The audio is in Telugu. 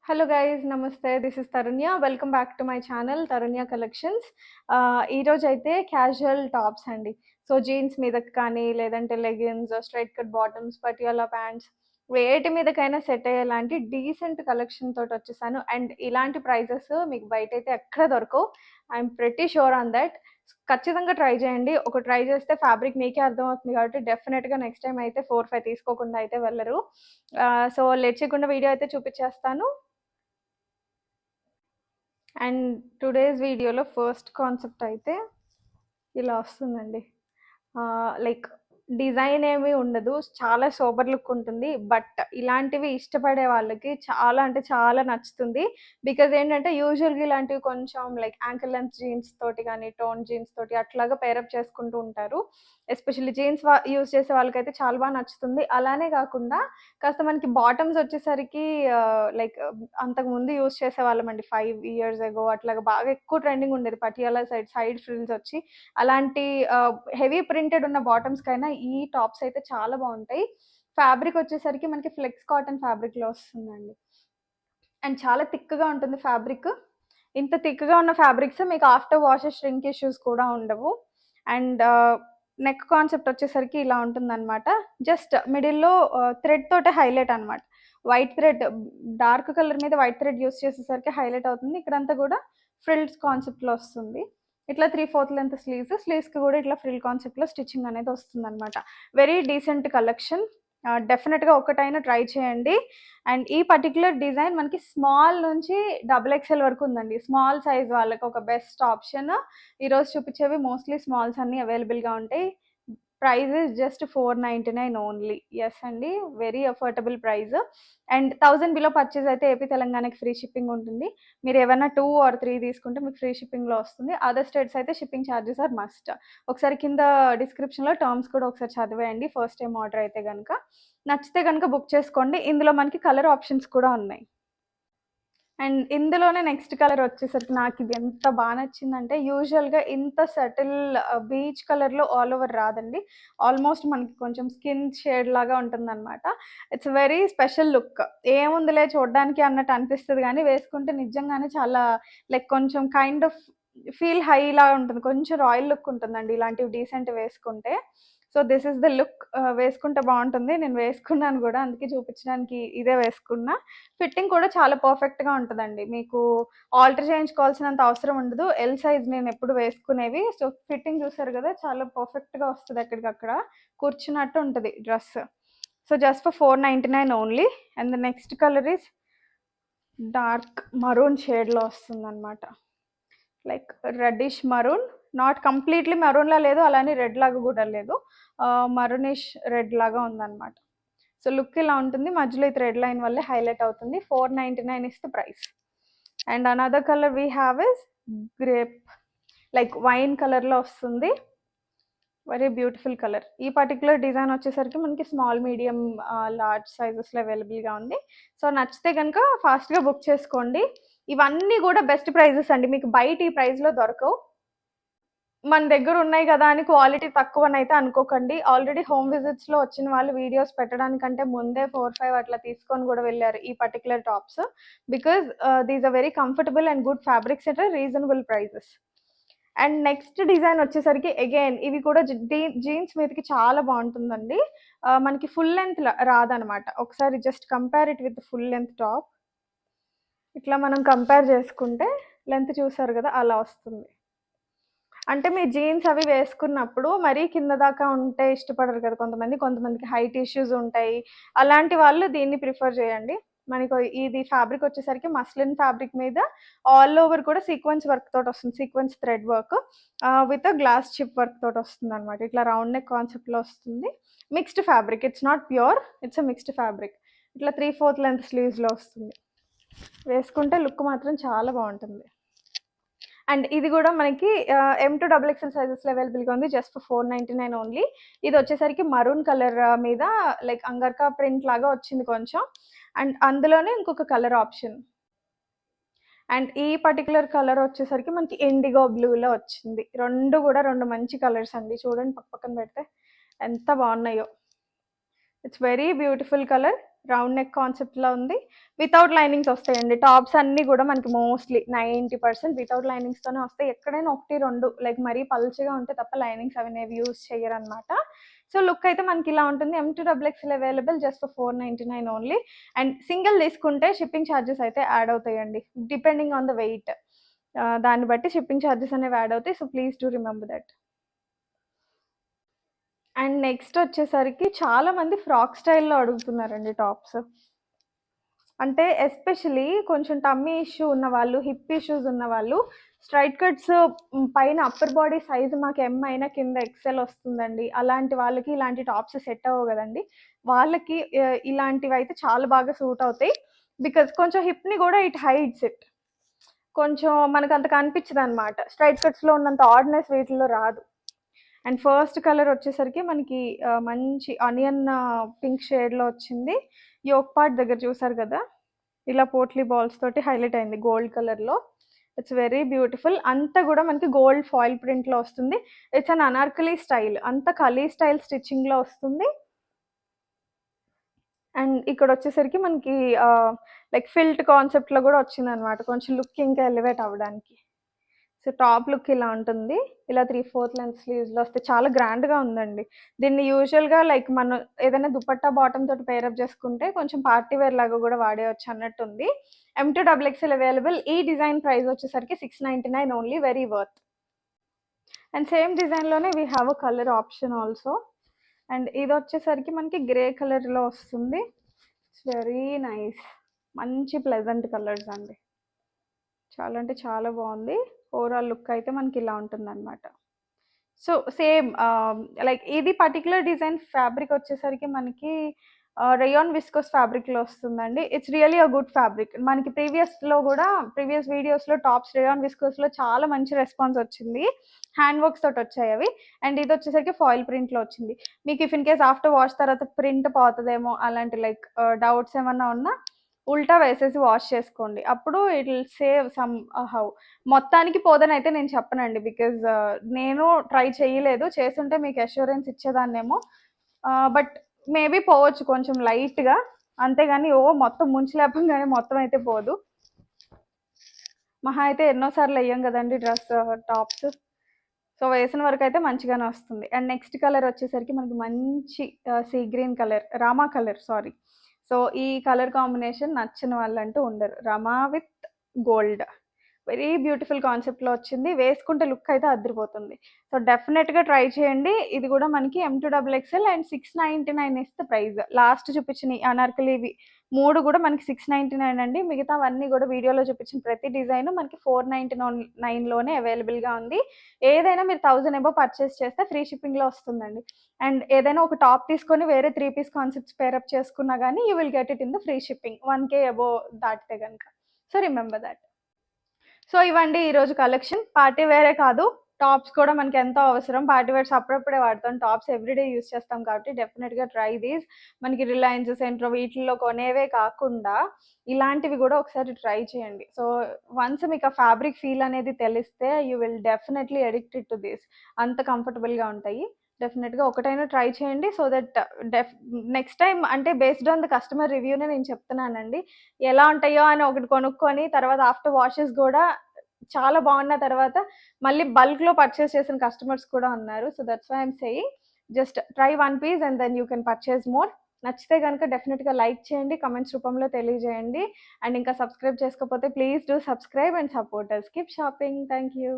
హలో గైస్ నమస్తే. This is Tarunya. Welcome back to my channel Tarunya collections. ఈరోజు అయితే క్యాజువల్ టాప్స్ అండి. సో జీన్స్ మీదకి కానీ లేదంటే leggings, straight cut bottoms, Patiala pants వేటి మీదకైనా సెట్ అయ్యేలాంటి డీసెంట్ కలెక్షన్ తోటి వచ్చేసాను. అండ్ ఇలాంటి ప్రైజెస్ మీకు బయట అయితే ఎక్కడ దొరకవు. I'm pretty sure on that. ఖచ్చితంగా ట్రై చేయండి. ఒక ట్రై చేస్తే ఫ్యాబ్రిక్ మీకే అర్థమవుతుంది కాబట్టి డెఫినెట్గా నెక్స్ట్ టైం అయితే 4-5 తీసుకోకుండా అయితే వెళ్ళరు. సో లేట్ చేయకుండా వీడియో అయితే చూపించేస్తాను. అండ్ టుడేస్ వీడియోలో ఫస్ట్ కాన్సెప్ట్ అయితే ఇలా వస్తుందండి. లైక్ డిజైన్ ఏమీ ఉండదు. చాలా సోబర్ లుక్ ఉంటుంది. బట్ ఇలాంటివి ఇష్టపడే వాళ్ళకి చాలా అంటే చాలా నచ్చుతుంది. బికాజ్ ఏంటంటే యూజువల్‌గా ఇలాంటివి కొంచెం లైక్ యాంకిల్ లెంత్ జీన్స్ తోటి గానీ, టోన్ జీన్స్ తోటి అట్లాగా పేరప్ చేసుకుంటూ ఉంటారు. ఎస్పెషల్లీ జీన్స్ యూజ్ చేసే వాళ్ళకైతే చాలా బాగా నచ్చుతుంది. అలానే కాకుండా కాస్త మనకి బాటమ్స్ వచ్చేసరికి లైక్ అంతకుముందు యూజ్ చేసేవాళ్ళమండి. 5 ఇయర్స్ ఎగో అట్లాగా బాగా ఎక్కువ ట్రెండింగ్ ఉండేది. పటియాలా సైడ్ ఫ్రిల్స్ వచ్చి అలాంటి హెవీ ప్రింటెడ్ ఉన్న బాటమ్స్‌కైనా ఈ టాప్స్ అయితే చాలా బావుంటాయి. ఫ్యాబ్రిక్ వచ్చేసరికి మనకి ఫ్లెక్స్ కాటన్ ఫ్యాబ్రిక్‌లో వస్తుందండి. అండ్ చాలా థిక్‌గా ఉంటుంది ఫ్యాబ్రిక్. ఇంత థిక్‌గా ఉన్న ఫ్యాబ్రిక్స్ మీకు ఆఫ్టర్ వాషెస్ ష్రింక్ ఇష్యూస్ కూడా ఉండవు. అండ్ నెక్ కాన్సెప్ట్ వచ్చేసరికి ఇలా ఉంటుందనమాట. జస్ట్ మిడిల్‌లో థ్రెడ్ తోటే హైలైట్ అనమాట. వైట్ థ్రెడ్ డార్క్ కలర్ మీద వైట్ థ్రెడ్ యూజ్ చేసేసరికి హైలైట్ అవుతుంది. ఇక్కడంతా కూడా ఫ్రిల్స్ కాన్సెప్ట్‌లో వస్తుంది. ఇట్లా 3/4 లెంత్ స్లీవ్స్‌కి కూడా ఇట్లా ఫ్రిల్ కాన్సెప్ట్‌లో స్టిచ్చింగ్ అనేది వస్తుందనమాట. Very decent collection. డెఫినిట్‌గా ఒక్కటైనా ట్రై చేయండి. అండ్ ఈ పర్టిక్యులర్ డిజైన్ మనకి స్మాల్ నుంచి డబుల్ ఎక్స్ఎల్ వరకు ఉందండి. స్మాల్ సైజ్ వాళ్ళకి ఒక బెస్ట్ ఆప్షన్. ఈరోజు చూపించేవి మోస్ట్లీ స్మాల్స్ అన్నీ అవైలబుల్‌గా ఉంటాయి. Price is just 499 only. Yes అండి. Very affordable price. And 1000 below purchase అయితే ఏపీ, తెలంగాణకి ఫ్రీ షిప్పింగ్ ఉంటుంది. మీరు ఏవైనా 2 ఆర్ 3 తీసుకుంటే మీకు ఫ్రీ షిప్పింగ్‌లో వస్తుంది. అదర్ స్టేట్స్ అయితే షిప్పింగ్ చార్జెస్ ఆర్ మస్ట్. ఒకసారి కింద డిస్క్రిప్షన్‌లో టర్మ్స్ కూడా ఒకసారి చదివేయండి ఫస్ట్ టైమ్ ఆర్డర్ అయితే గనక. నచ్చితే గనక బుక్ చేసుకోండి. ఇందులో మనకి కలర్ ఆప్షన్స్ కూడా ఉన్నాయి. అండ్ ఇందులోనే నెక్స్ట్ కలర్ వచ్చేసరికి నాకిది ఎంత నచ్చిందంటే యూజువల్‌గా ఇంత సటిల్ బీచ్ కలర్‌లో ఆల్ ఓవర్ రాదండి. ఆల్మోస్ట్ మనకి కొంచెం స్కిన్ షేడ్ లాగా ఉంటుందనమాట. It's very special look. ఏముందిలే చూడ్డానికి అన్నట్టు అనిపిస్తది గానీ, వేసుకుంటే నిజంగానే చాలా లైక్ కొంచెం కైండ్ ఆఫ్ ఫీల్ హైలా ఉంటుంది. కొంచెం రాయల్ లుక్ ఉంటుందండి ఇలాంటివి డీసెంట్ వేసుకుంటే. So, this is the look. వేసుకుంటే బావుంటుంది. నేను వేసుకున్నాను గూడా. అందుకే చూపించడానికి ఇదే వేసుకున్నా. ఫిట్టింగ్ కూడా చాలా పర్ఫెక్ట్‌గా ఉంటదండి. మీకు ఆల్టర్ చేయించుకోవాల్సినంత అవసరం ఉండదు. ఎల్ సైజ్ నేనెప్పుడు వేసుకునేవి. సో, ఫిట్టింగ్ చూసారు గదా! చాలా పర్ఫెక్ట్‌గా వస్తది ఎక్కడికక్కడ. కూర్చున్నట్టు ఉంటది dress. So, just for 499 only. And the next colour is dark maroon షేడ్‌లో వస్తుందనమాట. Like reddish maroon. Not completely మరూన్‌లా లేదు. అలానే రెడ్ లాగా గూడా లేదు. మరూనిష్ రెడ్ లాగా ఉందనమాట. సో, లుక్ ఇలా ఉంటుంది. మధ్యలో ఈ థ్రెడ్ లైన్ వల్లే హైలైట్ అవుతుంది. 499 is the price. And another colour we have is grape like wine కలర్‌లో వస్తుంది. Very beautiful colour. ఈ పర్టిక్యులర్ డిజైన్ వచ్చేసరికి మనకి స్మాల్, మీడియం, లార్జ్ సైజెస్‌లో అవైలబుల్‌గా ఉంది. సో, నచ్చితే గనుక ఫాస్ట్‌గా బుక్ చేసుకోండి. ఇవన్నీ గూడా బెస్ట్ ప్రైజెస్ అండి. మీకు బయట ఈ ప్రైస్‌లో దొరకవు. మన దగ్గర ఉన్నాయి గదా అని క్వాలిటీ తక్కువనైతే అనుకోకండి. ఆల్రెడీ హోమ్ విజిట్స్‌లో వచ్చిన వాళ్ళు వీడియోస్ పెట్టడానికంటే ముందే 4, 5 అట్లా తీసుకొని గూడా వెళ్లారు ఈ particular tops. Because these are very comfortable and good fabrics at a reasonable prices. And next design వచ్చేసరికి అగైన్ ఇవి కూడా జీన్స్ మీదకి చాలా బావుంటుందండి. మనకి ఫుల్ లెంత్ రాదనమాట. ఒకసారి just compare it with full length top. ఇట్లా మనం కంపేర్ చేసుకుంటే లెంత్ చూసారు గదా! అలా వస్తుంది. అంటే మీరు జీన్స్ అవి వేసుకున్నప్పుడు మరీ కింద దాకా ఉంటే ఇష్టపడరు కదా కొంతమంది. కొంతమందికి హైట్ ఇష్యూస్ ఉంటాయి. అలాంటి వాళ్ళు దీన్ని ప్రిఫర్ చేయండి. మనకు ఇది ఫ్యాబ్రిక్ వచ్చేసరికి మస్లిన్ ఫ్యాబ్రిక్ మీద ఆల్ ఓవర్ కూడా సీక్వెన్స్ వర్క్ తోటొస్తుంది. Sequence thread work with glass chip work తోటొస్తుందనమాట. ఇట్లా రౌండ్ నెక్ కాన్సెప్ట్‌లో వస్తుంది. Mixed fabric. It's not pure. It's a mixed fabric. ఇట్లా 3/4 లెంత్ స్లీవ్స్‌లో వస్తుంది. వేసుకుంటే లుక్ మాత్రం చాలా బావుంటుంది. అండ్ ఇది గూడా మనకి M2 XXL సైజెస్‌లో అవైలబుల్‌గా ఉంది. Just for 499 only. ఇదొచ్చేసరికి మరూన్ కలర్ మీద లైక్ అంగర్కా ప్రింట్ లాగా వచ్చింది కొంచెం. అండ్ అందులోనే ఇంకొక కలర్ ఆప్షన్. అండ్ ఈ పర్టిక్యులర్ కలర్ వచ్చేసరికి మనకి ఇండిగో బ్లూలో వచ్చింది. 2 గూడా 2 మంచి కలర్స్ అండి. చూడండి పక్కన పెడితే ఎంత బావున్నాయో. It's very beautiful colour. Round neck కాన్సెప్ట్‌లో ఉంది. వితౌట్ లైనింగ్స్ వస్తాయండి. టాప్స్ అన్నీ గూడా మనకి మోస్ట్‌లీ 90% వితౌట్ లైనింగ్స్‌తోనే వస్తాయి. ఎక్కడైనా 1, 2 లైక్ మరీ పల్చగా ఉంటే తప్ప లైనింగ్స్ అనేవి యూజ్ చెయ్యరనమాట. సో, లుక్ అయితే మనకి ఇలా ఉంటుంది. M2XXL available just for 499 only. And single తీసుకుంటే షిప్పింగ్ చార్జెస్ అయితే యాడ్ అవుతాయండి. Depending on the weight. దాన్ని బట్టి షిప్పింగ్ చార్జెస్ అనేవి యాడ్ అవుతాయి. So, please do remember that. And next వచ్చేసరికి చాలామంది ఫ్రాక్ స్టైల్‌లో అడుగుతున్నారండి టాప్స్. అంటే ఎస్పెషల్లీ కొంచెం టమ్మీ ఇష్యూ ఉన్నవాళ్ళు, హిప్ ఇష్యూస్ ఉన్నవాళ్ళు, స్ట్రైట్ కట్స్ పైన అప్పర్ బాడీ సైజ్ మాకు ఎమ్ అయినా కింద ఎక్స్ఎల్ వస్తుందండి. అలాంటి వాళ్ళకి ఇలాంటి టాప్స్ సెట్ అవ్వవు గదండీ! వాళ్ళకి ఇలాంటివైతే చాలా బాగా సూట్ అవుతాయి. బికాజ్ కొంచెం హిప్‌ని గూడా ఇట్ హైడ్స్ ఇట్. కొంచెం మనకంత కనిపించదనమాట. స్ట్రైట్ కట్స్‌లో ఉన్నంత ఆడ్‌నెస్ వీటిల్లో రాదు. అండ్ ఫస్ట్ కలర్ వచ్చేసరికి మనకి మంచి ఆనియన్ పింక్ షేడ్‌లో వచ్చింది. యోక్ పార్ట్ దగ్గర చూసారు కదా! ఇలా పోట్లీ బాల్స్ తోటి హైలైట్ అయింది గోల్డ్ కలర్‌లో. It's very beautiful. అంతా గూడా మనకి గోల్డ్ ఫాయిల్ ప్రింట్‌లో వస్తుంది. It's an Anarkali style. అంతా కలీ స్టైల్ స్టిచ్చింగ్‌లో వస్తుంది. అండ్ ఇక్కడొచ్చేసరికి మనకి లైక్ ఫిల్ట్ కాన్సెప్ట్‌లో గూడా వచ్చిందనమాట. కొంచెం లుక్ ఇంకా ఎలివేట్ అవ్వడానికి. సో, టాప్ లుక్ ఇలా ఉంటుంది. ఇలా 3/4 లెంత్ స్లీవ్స్‌లో వస్తే చాలా గ్రాండ్‌గా ఉందండి. దీన్ని యూజువల్‌గా లైక్ మనం ఏదైనా దుపట్టా బాటమ్ తోటి పేరప్ చేసుకుంటే కొంచెం పార్టీ వేర్ లాగా గూడా వాడేయొచ్చు అన్నట్టుంది. M2XXL available. ఈ డిజైన్ ప్రైస్ వచ్చేసరికి 699 only. Very worth. And same డిజైన్‌లోనే we have a colour option also. And ఇదొచ్చేసరికి మనకి గ్రే కలర్‌లో వస్తుంది. It's very nice. మంచి ప్లెజెంట్ కలర్స్ అండి. చాలా అంటే చాలా బాగుంది. ఓవరాల్ లుక్ అయితే మనకి ఇలా ఉంటుందన్నమాట. సో, సేమ్ లైక్ ఇది పర్టిక్యులర్ డిజైన్ ఫ్యాబ్రిక్ వచ్చేసరికి మనకి రేయాన్ విస్కోస్ ఫ్యాబ్రిక్‌లో వస్తుందండి. It's really a good fabric. మనకి ప్రీవియస్ వీడియోస్‌లో టాప్స్ రేయాన్ విస్కోస్‌లో చాలా మంచి రెస్పాన్స్ వచ్చింది. హ్యాండ్ వర్క్స్ తోటి వచ్చాయి అవి. అండ్ ఇదొచ్చేసరికి ఫాయిల్ ప్రింట్‌లో వచ్చింది. మీకు if in case after wash తర్వాత ప్రింట్ పోతదేమో అలాంటి లైక్ డౌట్స్ ఏమన్నా ఉన్నా ఉల్టా వేసేసి వాష్ చేసుకోండి. అప్పుడు it will save some how. మొత్తానికి పోదనైతే నేను చెప్పనండి. బికాజ్ నేను ట్రై చేయలేదు. చేసుంటే మీకు అష్యూరెన్స్ ఇచ్చేదాన్నేమో. బట్ మేబీ పోవచ్చు కొంచెం లైట్‌గా. అంతేగాని మొత్తం ముంచి లేపంగానే మొత్తం అయితే పోదు. మహా అయితే ఎన్నో సార్లు ఎయ్యం గదండీ టాప్స్. సో, వేసిన వరకైతే మంచిగానే వస్తుంది. అండ్ నెక్స్ట్ కలర్ వచ్చేసరికి మనకి మంచి sea green colour, Rama colour sorry. So, ఈ కలర్ కాంబినేషన్ నచ్చని వాళ్ళంటూ ఉండరు. రమా విత్ గోల్డ్. వెరీ బ్యూటిఫుల్ కాన్సెప్ట్‌లో వచ్చింది. వేసుకుంటే లుక్ అయితే అదిరిపోతుంది. సో, డెఫినెట్‌గా ట్రై చేయండి. ఇది గూడా మనకి M2XXL and 699 is the price. Last చూపించిన అనార్కలివి 3 గూడా మనకి 699 అండి. మిగతావన్నీ గూడా వీడియోలో చూపించిన ప్రతి డిజైన్ మనకి 499 లోనే అవైలబుల్‌గా ఉంది. ఏదైనా మీరు 1000 అబోవ్ పర్చేస్ చేస్తే ఫ్రీ షిప్పింగ్‌లో వస్తుందండి. అండ్ ఏదైనా ఒక టాప్ తీసుకొని వేరే 3 పీస్ కాన్సెప్ట్స్ పేరప్ చేసుకున్నా గానీ you will get it in the free shipping. 1K above దాటితే గనక. So, remember that. సో, ఇవండి ఈరోజు కలెక్షన్. పార్టీ వేరే కాదు. టాప్స్ కూడా మనకెంతో అవసరం. పార్టీ వేర్స్ అప్పుడప్పుడే వాడతాం. టాప్స్ ఎవ్రీడే యూజ్ చేస్తాం కాబట్టి డెఫినిట్‌గా ట్రై దీస్. మనకి రిలయన్స్, సెంట్రో వీటిల్లో కొనేవే కాకుండా ఇలాంటివి గూడా ఒకసారి ట్రై చేయండి. సో, వన్స్ మీకు ఆ ఫ్యాబ్రిక్ ఫీల్ అనేది తెలిస్తే you will definitely addicted to this. అంత కంఫర్టబుల్‌గా ఉంటాయి. డెఫినెట్‌గా ఒకటైనా ట్రై చేయండి. సో దట్ నెక్స్ట్ టైమ్ అంటే బేస్డ్ ఆన్ ద కస్టమర్ రివ్యూనే నేను చెప్తున్నానండి. ఎలా ఉంటాయో అని ఒకటి కొనుక్కొని తర్వాత ఆఫ్టర్ వాషెస్ గూడా చాలా బాగున్న తర్వాత మళ్ళీ బల్క్‌లో పర్చేస్ చేసిన కస్టమర్స్ కూడా ఉన్నారు. So, that's why I'm saying just try one piece and then you can purchase more. నచ్చితే గనుక డెఫినిట్‌గా లైక్ చేయండి. కామెంట్స్ రూపంలో తెలియజేయండి. అండ్ ఇంకా సబ్స్క్రైబ్ చేసుకోకపోతే please do subscribe and support us. Keep shopping. Thank you.